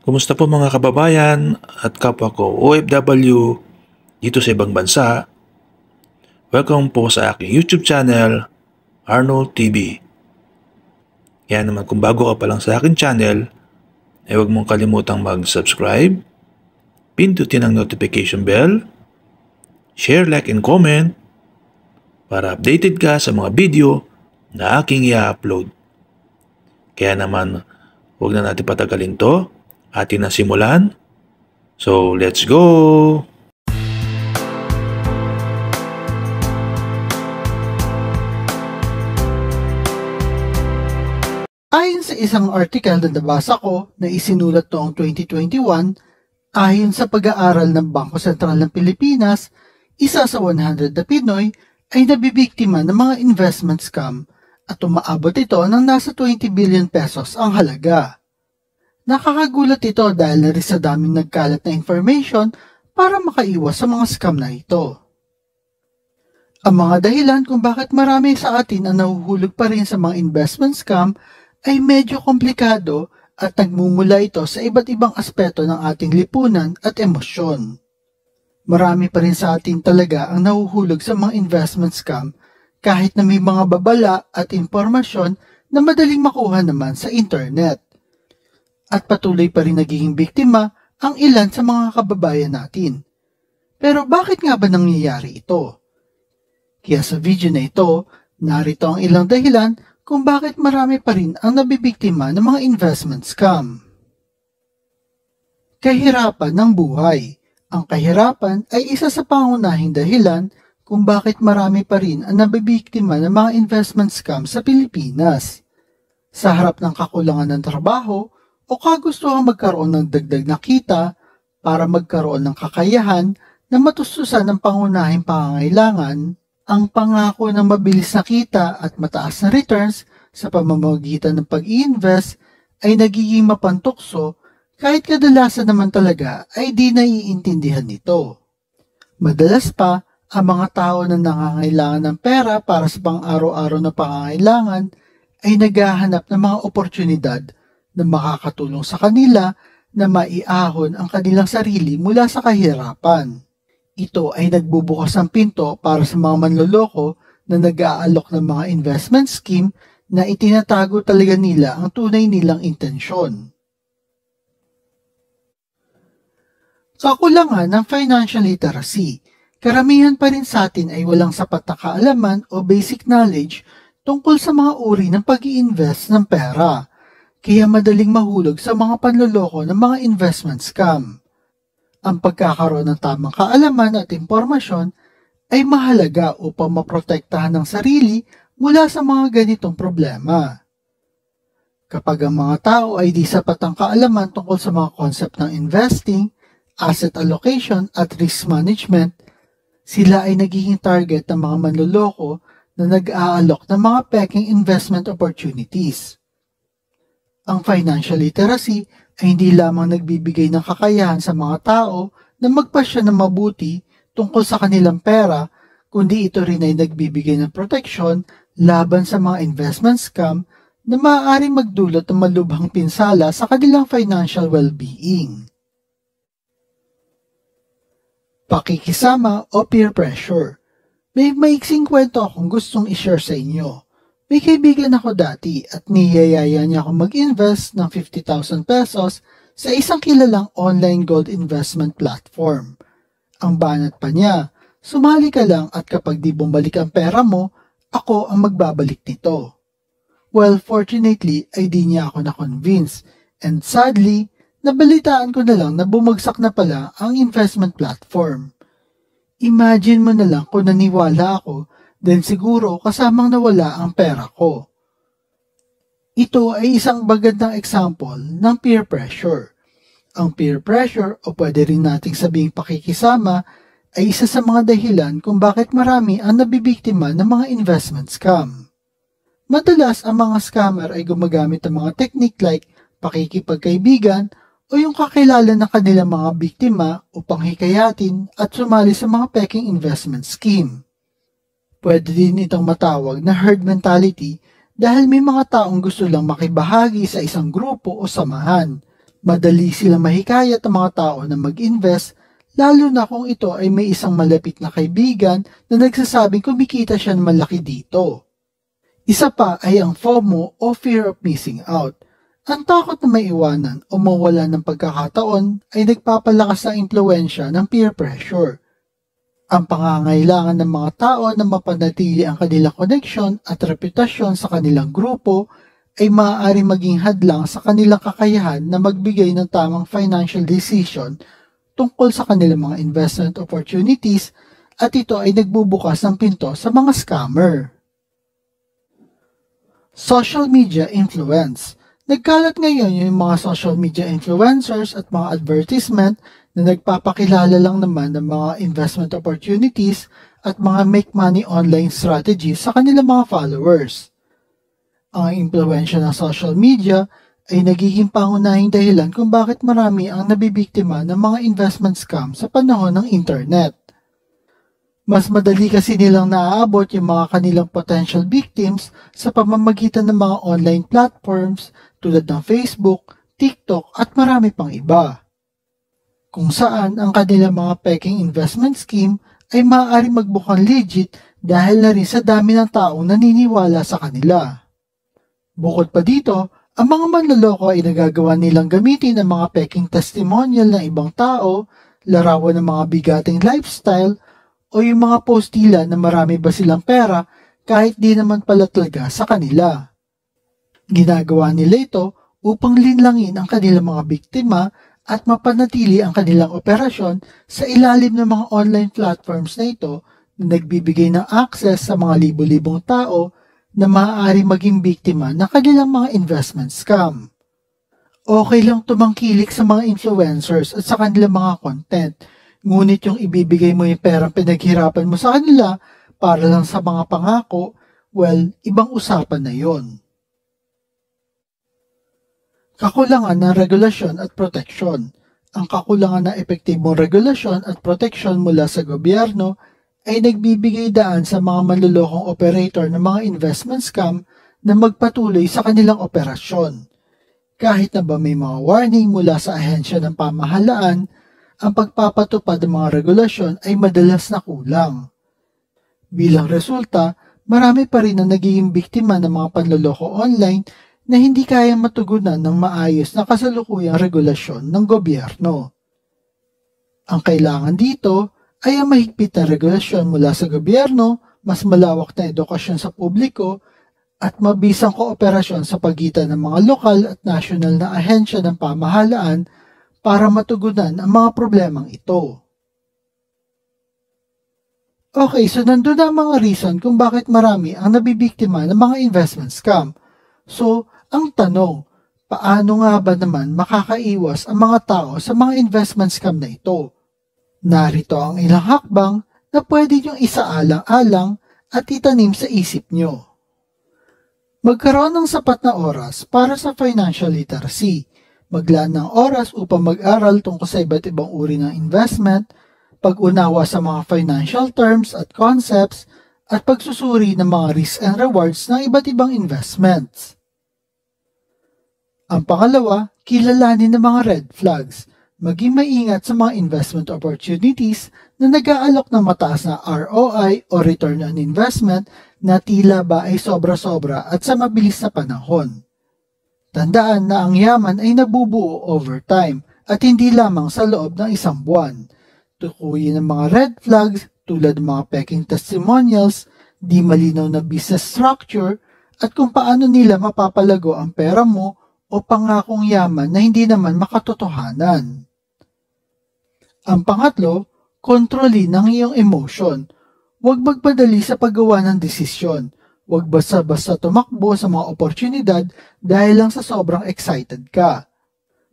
Kumusta po mga kababayan at kapwa ko OFW dito sa ibang bansa? Welcome po sa aking YouTube channel, Arnold TV. Kaya naman kung bago ka pa lang sa aking channel, ay huwag mong kalimutang mag-subscribe, pindutin ang notification bell, share, like, and comment para updated ka sa mga video na aking i-upload. Kaya naman, huwag na natin patagalin to. Atin na simulan. So, let's go! Ayon sa isang article na nabasa ko na isinulat noong 2021, ayon sa pag-aaral ng Bangko Sentral ng Pilipinas, isa sa 100 na Pinoy ay nabibiktima ng mga investment scam at umaabot ito ng nasa 20 billion pesos ang halaga. Nakakagulat ito dahil na rin sa daming nagkalat na information para makaiwas sa mga scam na ito. Ang mga dahilan kung bakit marami sa atin ang nahuhulog pa rin sa mga investment scam ay medyo komplikado at nagmumula ito sa iba't ibang aspeto ng ating lipunan at emosyon. Marami pa rin sa atin talaga ang nahuhulog sa mga investment scam kahit na may mga babala at impormasyon na madaling makuha naman sa internet. At patuloy pa rin nagiging biktima ang ilan sa mga kababayan natin. Pero bakit nga ba nangyayari ito? Kaya sa video na ito, narito ang ilang dahilan kung bakit marami pa rin ang nabibiktima ng mga investment scam. Kahirapan ng buhay. Ang kahirapan ay isa sa pangunahing dahilan kung bakit marami pa rin ang nabibiktima ng mga investment scam sa Pilipinas. Sa harap ng kakulangan ng trabaho, o kagustuhan magkaroon ng dagdag na kita para magkaroon ng kakayahan na matustusan ng pangunahing pangangailangan, ang pangako ng mabilis na kita at mataas na returns sa pamamagitan ng pag-i-invest ay nagiging mapantukso kahit kadalasan naman talaga ay di naiintindihan nito. Madalas pa, ang mga tao na nangangailangan ng pera para sa pang-araw-araw na pangangailangan ay naghahanap ng mga oportunidad na makakatulong sa kanila na maiahon ang kanilang sarili mula sa kahirapan. Ito ay nagbubukas ng pinto para sa mga manloloko na nag-aalok ng mga investment scheme na itinatago talaga nila ang tunay nilang intensyon. Kakulangan ng financial literacy. Karamihan pa rin sa atin ay walang sapat na kaalaman o basic knowledge tungkol sa mga uri ng pag-i-invest ng pera. Kaya madaling mahulog sa mga panloloko ng mga investment scam. Ang pagkakaroon ng tamang kaalaman at impormasyon ay mahalaga upang maprotektahan ng sarili mula sa mga ganitong problema. Kapag ang mga tao ay di sapat ang kaalaman tungkol sa mga concept ng investing, asset allocation at risk management, sila ay nagiging target ng mga manloloko na nag-aalok ng mga peking investment opportunities. Ang financial literacy ay hindi lamang nagbibigay ng kakayahan sa mga tao na magpasya ng mabuti tungkol sa kanilang pera, kundi ito rin ay nagbibigay ng proteksyon laban sa mga investment scam na maaaring magdulot ng malubhang pinsala sa kanilang financial well-being. Pakikisama o peer pressure. May maiksing kwento akong gustong i-share sa inyo. May kaibigan ako dati at niyayaya niya akong mag-invest ng 50,000 pesos sa isang kilalang online gold investment platform. Ang banat pa niya, sumali ka lang at kapag di bumalik ang pera mo, ako ang magbabalik nito. Well, fortunately ay di niya ako na-convince and sadly, nabalitaan ko na lang na bumagsak na pala ang investment platform. Imagine mo na lang kung naniwala ako, then siguro kasamang nawala ang pera ko. Ito ay isang magandang example ng peer pressure. Ang peer pressure o pwede rin nating sabing pakikisama ay isa sa mga dahilan kung bakit marami ang nabibiktima ng mga investment scam. Madalas ang mga scammer ay gumagamit ng mga technique like pakikipagkaibigan o yung kakilala ng kanilang mga biktima upang hikayatin at sumali sa mga peking investment scheme. Pwede din itong matawag na herd mentality dahil may mga taong gusto lang makibahagi sa isang grupo o samahan. Madali silang mahikayat ang mga tao na mag-invest, lalo na kung ito ay may isang malapit na kaibigan na nagsasabing kumikita siya ng malaki dito. Isa pa ay ang FOMO o Fear of Missing Out. Ang takot na maiwanan o mawala ng pagkakataon ay nagpapalakas ng impluensya ng peer pressure. Ang pangangailangan ng mga tao na mapanatili ang kanilang koneksyon at reputasyon sa kanilang grupo ay maaaring maging hadlang sa kanilang kakayahan na magbigay ng tamang financial decision tungkol sa kanilang mga investment opportunities, at ito ay nagbubukas ng pinto sa mga scammer. Social media influence. Nagkalat ngayon yung mga social media influencers at mga advertisement na nagpapakilala lang naman ng mga investment opportunities at mga make money online strategies sa kanilang mga followers. Ang impluensya ng social media ay nagiging pangunahing dahilan kung bakit marami ang nabibiktima ng mga investment scam sa panahon ng internet. Mas madali kasi nilang naaabot yung mga kanilang potential victims sa pamamagitan ng mga online platforms tulad ng Facebook, TikTok at marami pang iba, kung saan ang kanilang mga peking investment scheme ay maaaring magbukang legit dahil na rin sa dami ng taong naniniwala sa kanila. Bukod pa dito, ang mga manloloko ay nagagawa nilang gamitin ang mga peking testimonial ng ibang tao, larawan ng mga bigating lifestyle, o yung mga post nila na marami ba silang pera kahit di naman pala talaga sa kanila. Ginagawa nila ito upang linlangin ang kanilang mga biktima at mapanatili ang kanilang operasyon sa ilalim ng mga online platforms na ito na nagbibigay ng access sa mga libo-libong tao na maaari maging biktima ng kanilang mga investment scam. Okay lang tumangkilik sa mga influencers at sa kanilang mga content, ngunit yung ibibigay mo yung perang pinaghirapan mo sa kanila para lang sa mga pangako, well, ibang usapan na yon. Kakulangan ng regulasyon at proteksyon. Ang kakulangan ng epektibong regulasyon at proteksyon mula sa gobyerno ay nagbibigay daan sa mga manlolokong operator ng mga investment scam na magpatuloy sa kanilang operasyon. Kahit na ba may mga warning mula sa ahensya ng pamahalaan, ang pagpapatupad ng mga regulasyon ay madalas na kulang. Bilang resulta, marami pa rin ang nagiging biktima ng mga panloloko online na hindi kayang matugunan ng maayos na kasalukuyang regulasyon ng gobyerno. Ang kailangan dito ay ang mahigpit na regulasyon mula sa gobyerno, mas malawak na edukasyon sa publiko, at mabisang kooperasyon sa pagitan ng mga lokal at nasyonal na ahensya ng pamahalaan para matugunan ang mga problemang ito. Okay, so nandun na ang mga reason kung bakit marami ang nabibiktima ng mga investment scam. So, ang tanong, paano nga ba naman makakaiwas ang mga tao sa mga investment scam na ito? Narito ang ilang hakbang na pwede niyong isaalang-alang at itanim sa isip niyo. Magkaroon ng sapat na oras para sa financial literacy. Maglaan ng oras upang mag-aral tungkol sa iba't ibang uri ng investment, pag-unawa sa mga financial terms at concepts, at pagsusuri ng mga risks and rewards ng iba't ibang investments. Ang pangalawa, kilalanin ng mga red flags. Maging maingat sa mga investment opportunities na nag-aalok ng mataas na ROI o return on investment na tila ba ay sobra-sobra at sa mabilis na panahon. Tandaan na ang yaman ay nabubuo over time at hindi lamang sa loob ng isang buwan. Tukuyin ang mga red flags tulad ng mga peking testimonials, di malinaw na business structure, at kung paano nila mapapalago ang pera mo o pangakong yaman na hindi naman makatotohanan. Ang pangatlo, kontrolin ang iyong emotion. Huwag magpadali sa paggawa ng desisyon. Huwag basta-basta tumakbo sa mga oportunidad dahil lang sa sobrang excited ka.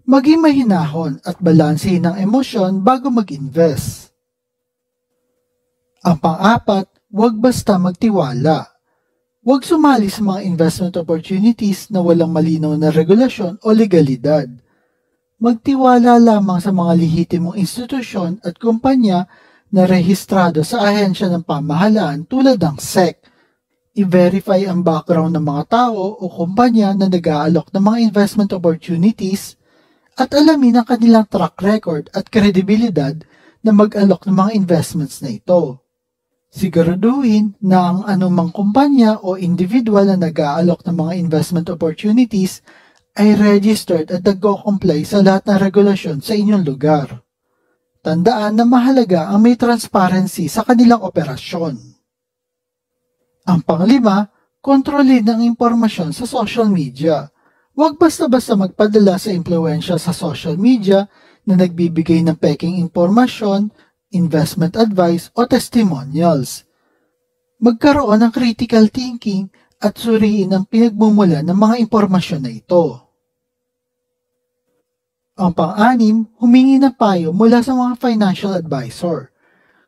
Maging mahinahon at balansehin ang emosyon bago mag-invest. Ang pang-apat, huwag basta magtiwala. Huwag sumali sa mga investment opportunities na walang malinaw na regulasyon o legalidad. Magtiwala lamang sa mga lehitimong institusyon at kumpanya na rehistrado sa ahensya ng pamahalaan tulad ng SEC. I-verify ang background ng mga tao o kumpanya na nag-aalok ng mga investment opportunities at alamin ang kanilang track record at kredibilidad na mag-alok ng mga investments na ito. Siguraduhin na ang anumang kumpanya o individual na nag-aalok ng mga investment opportunities ay registered at nagko-comply sa lahat ng regulasyon sa inyong lugar. Tandaan na mahalaga ang may transparency sa kanilang operasyon. Ang panglima, kontrolin ang impormasyon sa social media. Huwag basta-basta magpadala sa impluwensya sa social media na nagbibigay ng peking impormasyon, investment advice o testimonials. Magkaroon ng critical thinking at suriin ang pinagmumula ng mga impormasyon na ito. Ang pang-anim, humingi ng payo mula sa mga financial advisor.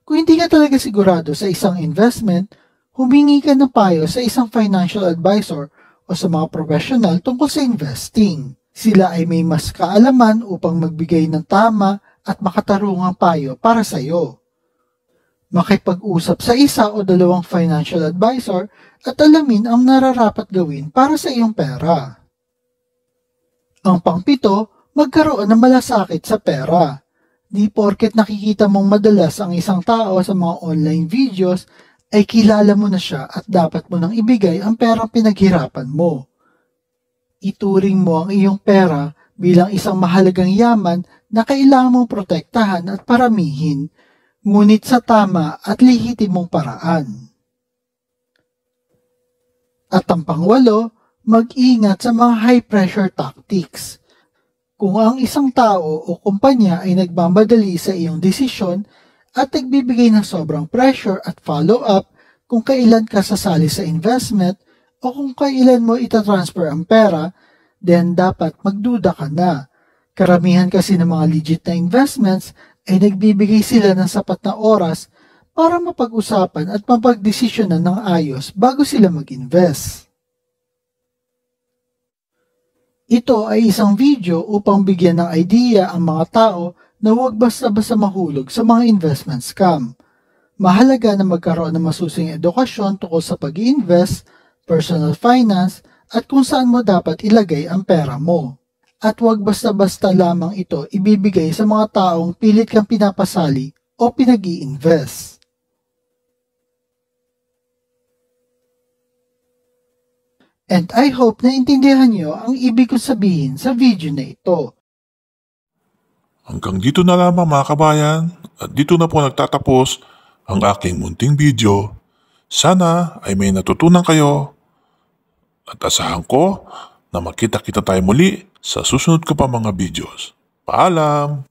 Kung hindi ka talaga sigurado sa isang investment, humingi ka ng payo sa isang financial advisor o sa mga professional tungkol sa investing. Sila ay may mas kaalaman upang magbigay ng tama at makatarungang payo para sa iyo. Makipag-usap sa isa o dalawang financial advisor at alamin ang nararapat gawin para sa iyong pera. Ang pangpito, magkaroon ng malasakit sa pera. Di porket nakikita mong madalas ang isang tao sa mga online videos ay kilala mo na siya at dapat mo nang ibigay ang perang pinaghirapan mo. Ituring mo ang iyong pera bilang isang mahalagang yaman na kailangan mong protektahan at paramihin, ngunit sa tama at lehitimong paraan. At ang pangwalo, mag-ingat sa mga high-pressure tactics. Kung ang isang tao o kumpanya ay nagmamadali sa iyong desisyon at nagbibigay ng sobrang pressure at follow-up kung kailan ka sasali sa investment o kung kailan mo itatransfer ang pera, then dapat magduda ka na. Karamihan kasi ng mga legit na investments ay nagbibigay sila ng sapat na oras para mapag-usapan at mapagdesisyonan ng ayos bago sila mag-invest. Ito ay isang video upang bigyan ng idea ang mga tao na huwag basta-basta mahulog sa mga investment scam. Mahalaga na magkaroon ng masusing edukasyon tungkol sa pag-i-invest, personal finance, at kung saan mo dapat ilagay ang pera mo. At huwag basta-basta lamang ito ibibigay sa mga taong pilit kang pinapasali o pinag-i-invest. And I hope na intindihan nyo ang ibig ko sabihin sa video na ito. Hanggang dito na lamang mga kabayan at dito na po nagtatapos ang aking munting video. Sana ay may natutunan kayo at asahan ko na makita-kita tayo muli sa susunod ko pa mga videos. Paalam!